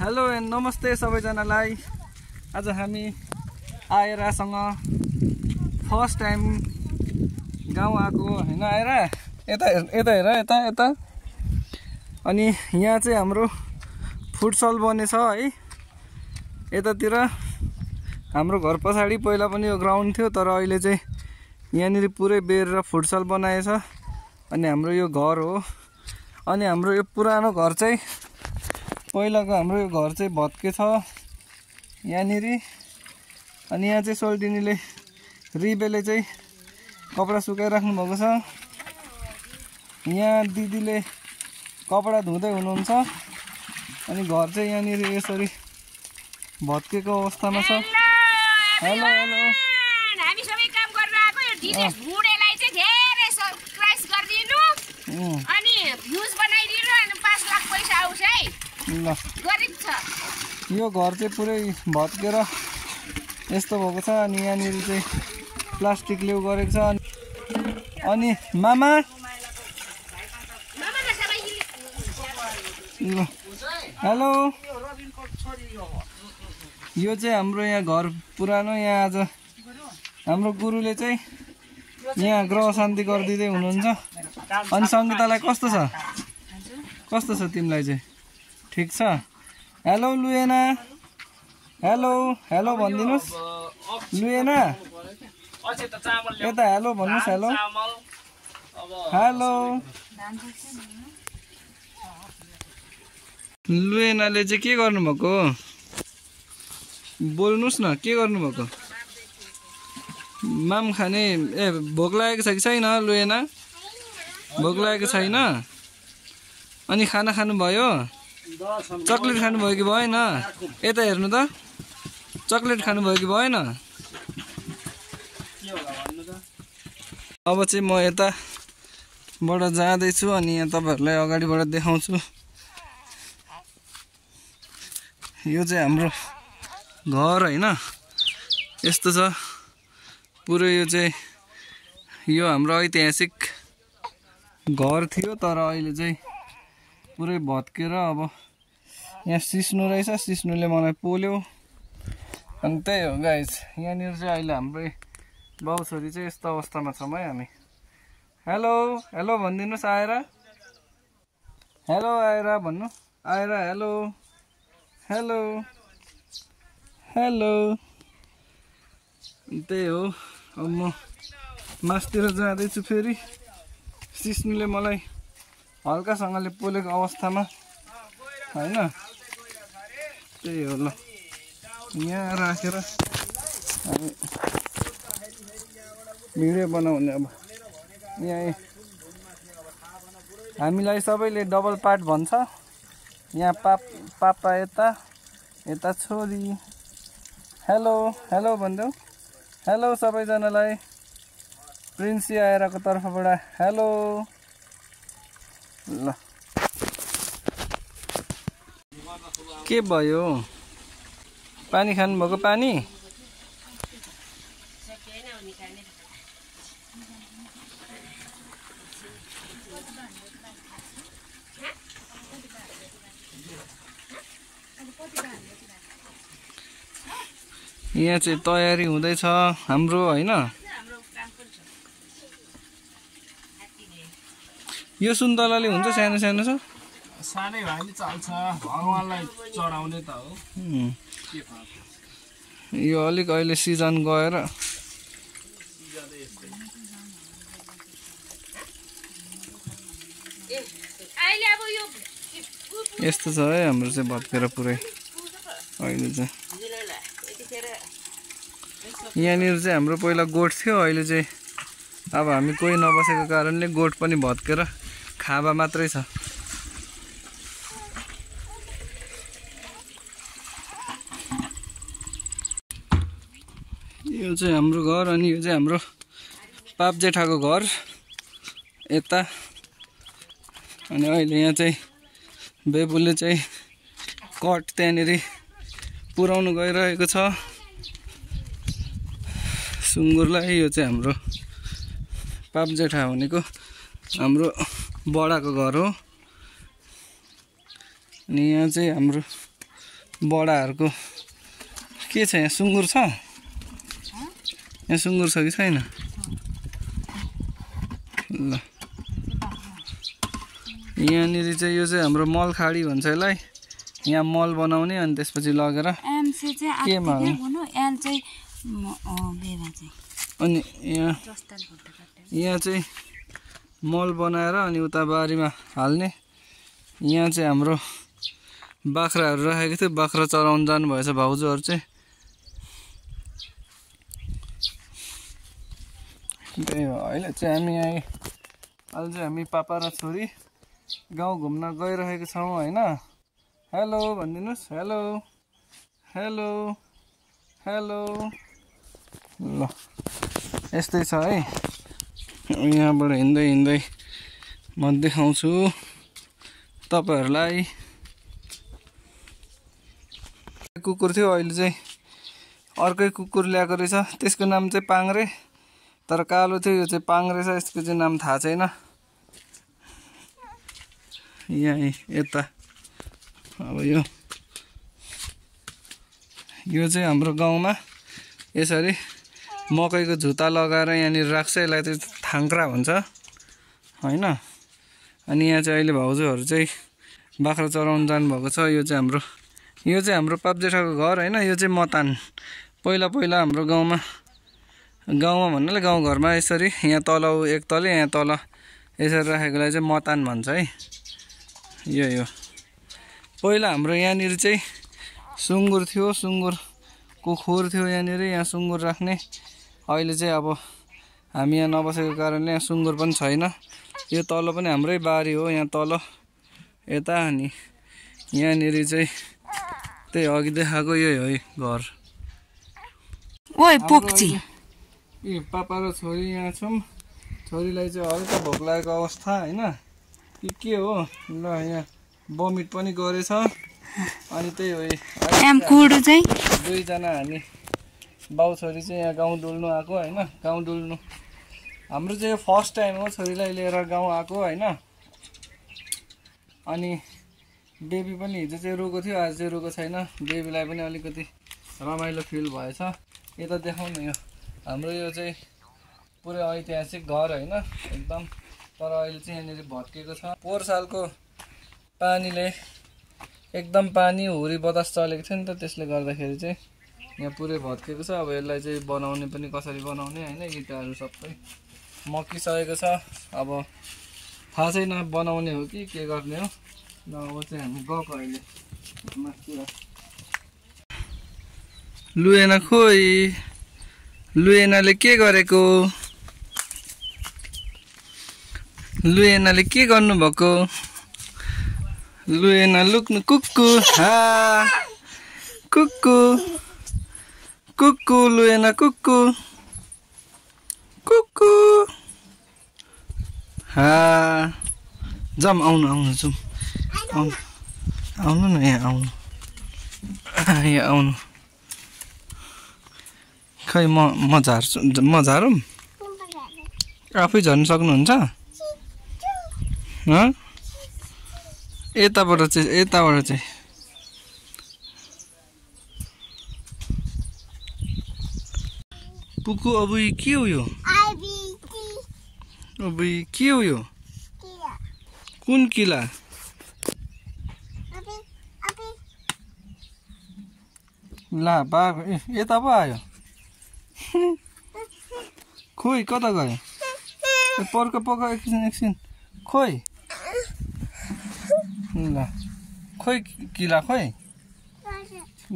Hello and नमस्ते सबैजनालाई। आज हामी आयरासँग फर्स्ट टाइम गाउँ आएको हैन। आयरा यता हेर यता अनि यहाँ चाहिँ हाम्रो फुटसल बनेछ है। यतातिर हाम्रो घर पछाडि पहिला पनि यो ग्राउन्ड थियो, तर अहिले चाहिँ यहाँनिर पुरै बेरेर फुटसल बनाएछ। अनि हाम्रो यो घर हो। अनि हाम्रो यो पुरानो घर चाहिँ पहिलाको हाम्रो यो घर चाहिँ भत्के छ यहाँनिर। अनि यहाँ चाहिँ सोल्टिनीले रिबेले चाहिँ कपडा सुकाइराख्नु भएको छ। यहाँ दिदीले कपडा धुँदै हुनुहुन्छ। अनि घर चाहिँ यहाँनिर यसरी भत्केको अवस्थामा छ। हेलो हेलो, हामी सबै काम गर्न आएको। यो डिटेल्स बुढेलाई चाहिँ धेरै सरप्राइज गरिदिनु अनि भ्युज बनाइदिनु अनि 5 लाख पैसा आउँछ है। ल गरिब छ। यो घर चाहिँ पुरै भत्केर यस्तो भएको छ। अनि यहाँनिर चाहिँ प्लास्टिकले गरेको छ। अनि मामा हेलो, यो चाहिँ हाम्रो यहाँ घर पुरानो। यहाँ आज हाम्रो गुरुले चाहिँ यहाँ ग्रह शान्ति गरिदिँदै हुनुहुन्छ। अनि सङ्गीतालाई कस्तो छ? कस्तो छ तिमीलाई चाहिँ? ठिक छ? हेलो लुएना, हेलो हेलो भनिदिनुहोस्। लुएना यता हेलो भन्नुहोस्। Hello hello. लुएनाले चाहिँ के गर्नुभएको? बोल्नुहोस् न, के गर्नुभएको? माम खाने भोक लागेको छ कि छैन? लुएना भोक लागेको छैन? अनि खाना खानुभयो? चक्लेट खानुभयो कि भएन? यता हेर्नु त, चक्लेट खानुभयो कि भएन? अब चाहिँ म यताबाट जाँदैछु अनि यहाँ तपाईँहरूलाई अगाडिबाट देखाउँछु। यो चाहिँ हाम्रो घर होइन, यस्तो छ पुरै। यो चाहिँ यो हाम्रो ऐतिहासिक घर थियो, तर अहिले चाहिँ पुरै भत्केर अब यहाँ सिस्नु रहेछ। सिस्नुले मलाई पोल्यो। अनि त्यही हो गाइज, यहाँनिर चाहिँ अहिले हाम्रै बाउ छोरी चाहिँ यस्तो अवस्थामा छौँ है हामी। हेलो हेलो भनिदिनुहोस् आएर। हेलो आएर भन्नु। आएर हेलो हेलो हेलो। त्यही हो। अब म मासतिर जाँदैछु फेरि। सिस्नुले मलाई हल्कासँगले पोलेको अवस्थामा होइन। त्यही हो। ल यहाँ राखेर हामी भिडियो बनाउने। अब यहाँ हामीलाई सबैले डबल पार्ट भन्छ। यहाँ पापा यता छोरी। हेलो हेलो भनिदेऊ। हेलो सबैजनालाई। प्रिन्सी आयराको तर्फबाट हेलो। ल के भयो? पानी खानुभएको? पानी यहाँ चाहिँ तयारी हुँदैछ हाम्रो होइन। यो सुन्तलाले हुन्छ? सानो सानो छ? सानै भए पनि चल्छ, भगवानलाई चढाउने त हो। यो अलिक अहिले सिजन गएर यस्तो छ है हाम्रो चाहिँ भत्केर पुरै। अहिले चाहिँ यहाँनिर चाहिँ हाम्रो पहिला गोठ थियो। अहिले चाहिँ अब हामी कोही नबसेको कारणले गोठ पनि भत्केर खाबा मात्रै छ। यो चाहिँ हाम्रो घर। अनि यो चाहिँ हाम्रो पाप जेठाको घर यता। अनि अहिले यहाँ चाहिँ बेबुले चाहिँ कट त्यहाँनिर पुर्याउनु गइरहेको छ सुँगुरलाई। यो चाहिँ हाम्रो पाप जेठा भनेको हाम्रो बडाको घर हो। अनि यहाँ चाहिँ हाम्रो बडाहरूको के छ यहाँ सुँगुर छ यहाँ सुँगुर छ कि छैन ल यहाँनिर चाहिँ यो चाहिँ हाम्रो मल खाडी भन्छ यसलाई यहाँ मल बनाउने अनि त्यसपछि लगेर केमा अनि यहाँ चाहिँ मल बनाएर अनि उता बारीमा हाल्ने यहाँ चाहिँ हाम्रो बाख्राहरू राखेको थियो बाख्रा चराउन जानु भएछ भाउजूहरू चाहिँ त्यही हो अहिले चाहिँ हामी यहाँ अहिले चाहिँ हामी पापा र छोरी गाउँ घुम्न गइरहेको छौँ होइन हेलो भनिदिनुहोस् हेलो हेलो हेलो ल यस्तै छ है यहाँबाट हिँड्दै हिँड्दै म देखाउँछु तपाईहरूलाई कुकुर थियो अहिले चाहिँ अर्कै कुकुर ल्याएको रहेछ त्यसको नाम चाहिँ पाङ्रे तर कालो थियो यो चाहिँ पाङ्रे छ यसको चाहिँ नाम थाहा छैन यहाँ यता अब यो चाहिँ हाम्रो गाउँमा यसरी मकैको झुता लगाएर यहाँनिर राख्छ यसलाई चाहिँ थाङ्क्रा भन्छ होइन अनि यहाँ चाहिँ अहिले भाउजूहरू चाहिँ बाख्रा चराउन जानुभएको छ यो चाहिँ हाम्रो पापजेठाको घर होइन यो चाहिँ मतान पहिला हाम्रो गाउँमा भन्नाले गाउँघरमा यसरी यहाँ तल एक तले यहाँ तल यसरी राखेकोलाई चाहिँ मतान भन्छ है यो पहिला हाम्रो यहाँनिर चाहिँ सुँगुर थियो सुँगुरको खोर थियो यहाँनिर यहाँ सुँगुर राख्ने अहिले चाहिँ अब हामी यहाँ नबसेको कारणले यहाँ सुँगुर पनि छैन यो तल पनि हाम्रै बारी हो यहाँ तल यता अनि यहाँनिर चाहिँ त्यही अघि देखाएको यही हो घर ओइ पोक्ची पापा र छोरी यहाँ छौँ छोरीलाई चाहिँ हल्का भोक लागेको अवस्था होइन के हो ल यहाँ बमिट पनि गरेछ अनि त्यही हो दुईजना हामी बाउ छोरी चाहिँ यहाँ गाउँ डुल्नु आएको होइन गाउँ डुल्नु हाम्रो चाहिँ फर्स्ट टाइम हो छोरीलाई लिएर गाउँ आएको होइन अनि बेबी पनि हिजो चाहिँ रोएको थियो आज चाहिँ रोएको छैन बेबीलाई पनि अलिकति रमाइलो फिल भएछ यता देखाउनु यो हाम्रो यो चाहिँ पुरै ऐतिहासिक घर होइन एकदम तर अहिले चाहिँ यहाँनिर भत्केको छ पोहोर सालको पानीले एकदम पानी हुरी बतास चलेको थियो नि त त्यसले गर्दाखेरि चाहिँ यहाँ पुरै भत्केको छ अब यसलाई चाहिँ बनाउने पनि कसरी बनाउने होइन इँटाहरू सबै मकिसकेको छ अब थाहा छैन बनाउने हो कि के गर्ने हो ल अब चाहिँ हामी गएको अहिले माथितिर लुएना खोइ लुएनाले के गरेको लुएनाले के गर्नुभएको लुएना लुक्नु कुक्कु हा कुक्कु कुक्कु लुएना कुक्कु कुक्कु हा जाम आउनु जाउँ आउनु न यहाँ आउनु खै म झार्छु म झारौँ आफै झर्नु सक्नुहुन्छ यताबाट चाहिँ पुकु अब के हो यो अब के हो यो कुन किला ला बाघ यता पो आयो खोइ कता गयो पर्क एकछिन खोइ ल खोइ किला खोइ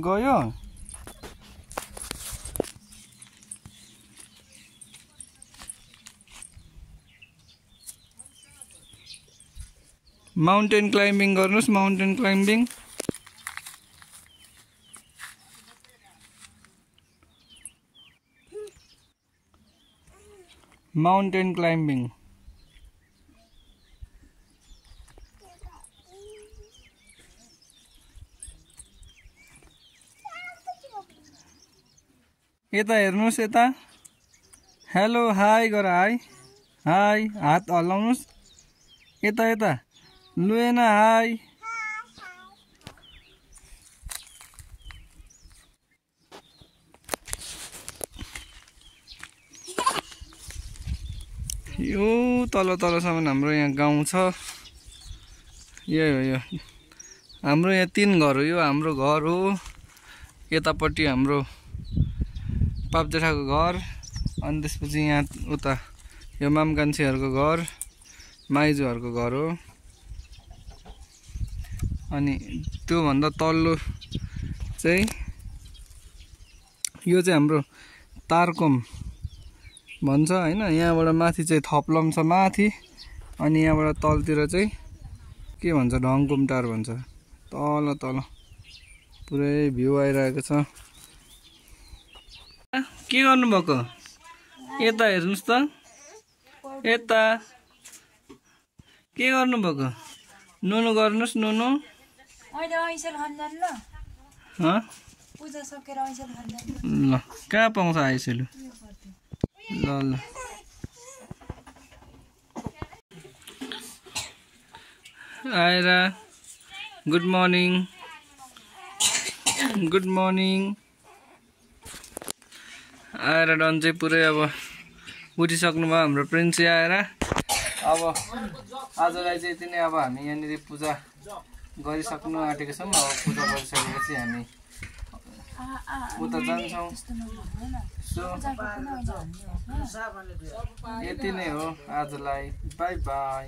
गयो माउन्टेन क्लाइम्बिङ गर्नुस् माउन्टेन क्लाइम्बिङ यता हेर्नुस् यता हेलो हाई गर हाई हात हल्लाउनुस् यता लुएना हाई यो तलसम्म हाम्रो यहाँ गाउँ छ। यही हो यो हाम्रो यहाँ 3 घर हो। यो हाम्रो घर हो, यतापट्टि हाम्रो पाप जेठाको घर, अनि त्यसपछि यहाँ उता यो मामकान्छीहरूको घर, माइजूहरूको घर हो। अनि त्योभन्दा तल्लो चाहिँ यो चाहिँ हाम्रो तारकोम भन्छ हैन। यहाँबाट माथि चाहिँ थप्लम छ माथि, अनि यहाँबाट तलतिर चाहिँ के भन्छ ढङकुमटार भन्छ। तल पुरै भ्यू आइरहेको छ। के गर्नुभएको? यता हेर्नुस् त, यता के गर्नुभएको? नुनु गर्नुस् नुनु। ल कहाँ पाउँछ आइसेलु? ल आएर गुड मर्निङ आएर डन चाहिँ पुरै अब उठिसक्नु भयो हाम्रो प्रिन्सी आएर। अब आजलाई चाहिँ यति नै। अब हामी यहाँनिर पूजा गरिसक्नु आँटेको छौँ। अब पूजा गरिसकेपछि हामी उता जान्छौँ। सो यति नै हो आजलाई। By by.